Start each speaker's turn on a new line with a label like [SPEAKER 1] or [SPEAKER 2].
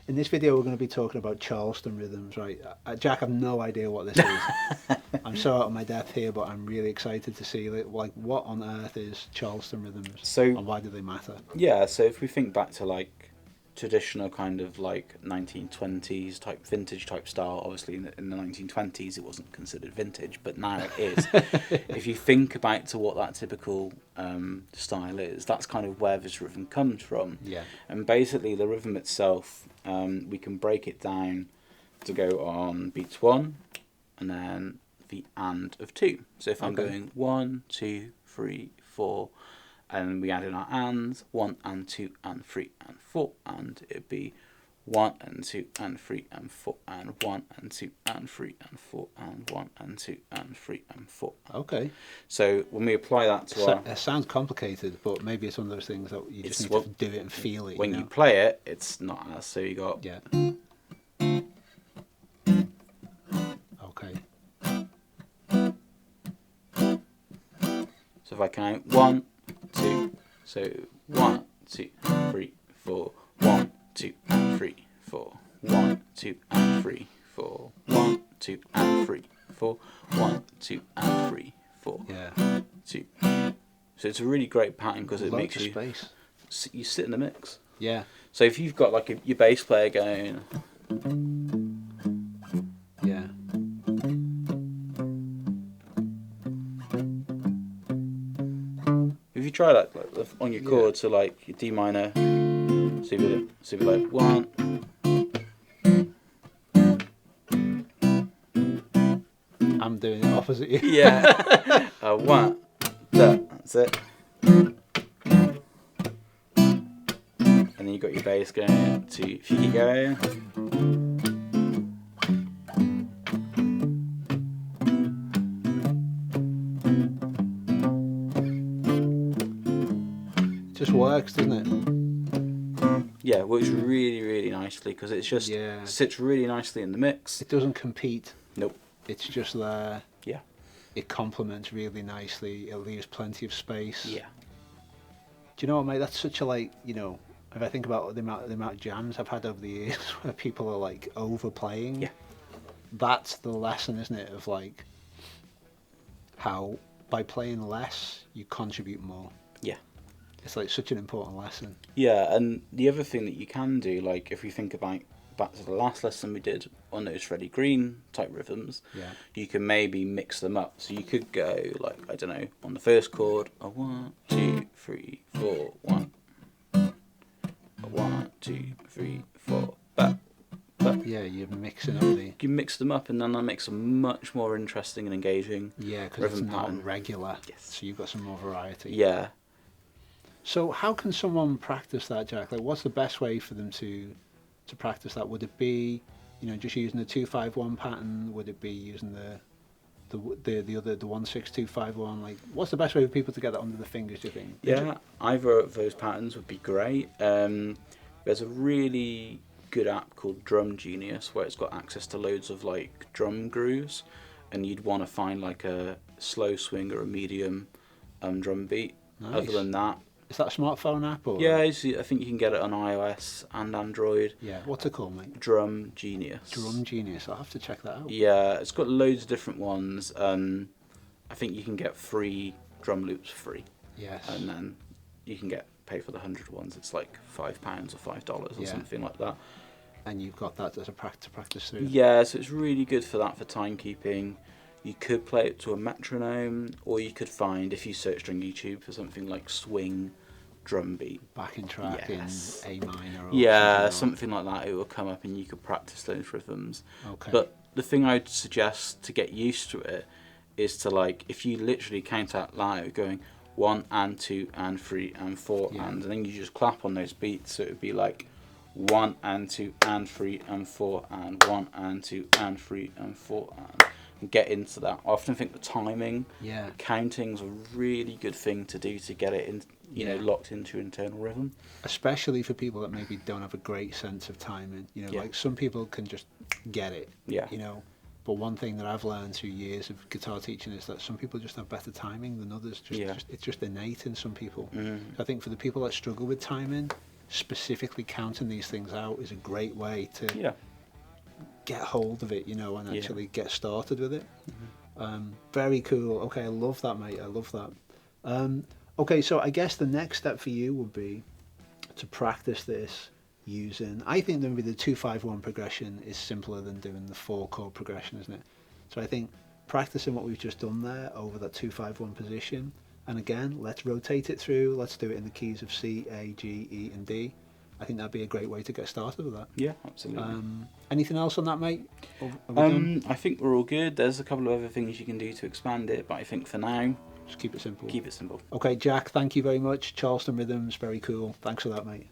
[SPEAKER 1] In this video, we're going to be talking about Charleston rhythms, right? Jack, I've no idea what this is. I'm so out of my depth here, but I'm really excited to see like what on earth is Charleston rhythms,
[SPEAKER 2] So
[SPEAKER 1] and why do they matter?
[SPEAKER 2] yeah, so if we think back to like traditional kind of like 1920s type vintage type style, obviously in the 1920s it wasn't considered vintage, but now it is. If you think back to what that typical style is, that's kind of where this rhythm comes from.
[SPEAKER 1] Yeah.
[SPEAKER 2] And basically the rhythm itself, we can break it down to go on beats one and then the and of two. So if I'm going 1, 2, 3, 4, and we add in our ands, 1 and 2 and 3 and 4, and it'd be 1 and 2 and 3 and 4 and 1 and 2 and 3 and 4 and 1 and 2 and 3 and 4.
[SPEAKER 1] Okay.
[SPEAKER 2] So when we apply that to our...
[SPEAKER 1] It sounds complicated, but maybe it's one of those things that you just need to do it and feel it.
[SPEAKER 2] When you play it, it's not as. So you got...
[SPEAKER 1] Yeah. Okay.
[SPEAKER 2] So if I count 1, 2, so 1, 2, 3, 4, 1, 2 and 3, 4, 1, 2 and 3, 4, 1, 2 and 3, 4, 1, 2 and 3, 4,
[SPEAKER 1] Yeah.
[SPEAKER 2] 2. So it's a really great pattern because it makes you
[SPEAKER 1] space.
[SPEAKER 2] You sit in the mix.
[SPEAKER 1] Yeah.
[SPEAKER 2] So if you've got like your bass player going,
[SPEAKER 1] Yeah.
[SPEAKER 2] if you try that like, on your chord, so like your D minor, so you'd be like 1.
[SPEAKER 1] I'm doing it opposite you.
[SPEAKER 2] Yeah. 1. That's it. And then you got your bass going to, if you keep going.
[SPEAKER 1] It just works, doesn't it?
[SPEAKER 2] Yeah, it works really, really nicely because it's just sits really nicely in the mix.
[SPEAKER 1] It doesn't compete.
[SPEAKER 2] Nope.
[SPEAKER 1] It's just there.
[SPEAKER 2] Yeah.
[SPEAKER 1] It complements really nicely. It leaves plenty of space.
[SPEAKER 2] Yeah.
[SPEAKER 1] Do you know what, mate? That's such a if I think about the amount of jams I've had over the years where people are like overplaying.
[SPEAKER 2] Yeah.
[SPEAKER 1] That's the lesson, isn't it? Of like how by playing less you contribute more.
[SPEAKER 2] Yeah.
[SPEAKER 1] It's like such an important lesson.
[SPEAKER 2] Yeah, and the other thing that you can do, like if we think about back to the last lesson we did on those Freddie Green type rhythms, you can maybe mix them up. So you could go like, I don't know, on the first chord, a 1, 2, 3, 4, 1, a 1, 2, 3, 4, but
[SPEAKER 1] yeah, you're mixing up the.
[SPEAKER 2] You mix them up, and then that makes a much more interesting and engaging
[SPEAKER 1] because it's not regular.
[SPEAKER 2] Yes.
[SPEAKER 1] So you've got some more variety.
[SPEAKER 2] Yeah.
[SPEAKER 1] So how can someone practice that, Jack? Like, what's the best way for them to practice that? Would it be, just using the 2-5-1 pattern? Would it be using the other 1-6-2-5-1? Like, what's the best way for people to get that under the fingers, do you think?
[SPEAKER 2] Yeah, either of those patterns would be great. There's a really good app called Drum Genius where it's got access to loads of like drum grooves, and you'd want to find like a slow swing or a medium drum beat.
[SPEAKER 1] Nice.
[SPEAKER 2] Other than that,
[SPEAKER 1] is that a smartphone app or?
[SPEAKER 2] Yeah, I think you can get it on iOS and Android.
[SPEAKER 1] Yeah, what's it called, mate?
[SPEAKER 2] Drum Genius.
[SPEAKER 1] Drum Genius. I'll have to check that out.
[SPEAKER 2] Yeah, it's got loads of different ones. I think you can get free drum loops free.
[SPEAKER 1] Yes.
[SPEAKER 2] And then you can pay for the 100 ones. It's like £5 or $5 or something like that.
[SPEAKER 1] And you've got that as a practice through.
[SPEAKER 2] Yeah, so it's really good for that, for timekeeping. You could play it to a metronome, or you could find, if you searched on YouTube for something like swing drum beat,
[SPEAKER 1] backing track in A minor.
[SPEAKER 2] Or something like that. It will come up, and you could practice those rhythms.
[SPEAKER 1] Okay.
[SPEAKER 2] But the thing I'd suggest to get used to it is to, like, if you literally count out loud, going 1 and 2 and 3 and 4 and then you just clap on those beats. So it would be like 1 and 2 and 3 and 4 and 1 and 2 and 3 and 4 and get into that. I often think the timing, counting's a really good thing to do to get it in, locked into your internal rhythm.
[SPEAKER 1] Especially for people that maybe don't have a great sense of timing. Like some people can just get it.
[SPEAKER 2] Yeah.
[SPEAKER 1] But one thing that I've learned through years of guitar teaching is that some people just have better timing than others. It's just innate in some people. I think for the people that struggle with timing, specifically counting these things out is a great way to
[SPEAKER 2] Yeah.
[SPEAKER 1] get hold of it, you know, and
[SPEAKER 2] Yeah.
[SPEAKER 1] actually get started with it.
[SPEAKER 2] Mm-hmm.
[SPEAKER 1] Very cool. Okay, I love that, mate. I love that. Okay, so I guess the next step for you would be to practice this using. I think maybe the 2-5-1 progression is simpler than doing the 4-chord progression, isn't it? So I think practicing what we've just done there over that 2-5-1 position, and again, let's rotate it through. Let's do it in the keys of C, A, G, E, and D. I think that'd be a great way to get started with that.
[SPEAKER 2] Yeah, absolutely.
[SPEAKER 1] Anything else on that, mate? Are we done?
[SPEAKER 2] I think we're all good. There's a couple of other things you can do to expand it, but I think for now,
[SPEAKER 1] Just keep it simple.
[SPEAKER 2] keep it simple.
[SPEAKER 1] Okay, Jack, thank you very much. Charleston Rhythms, very cool. Thanks for that, mate.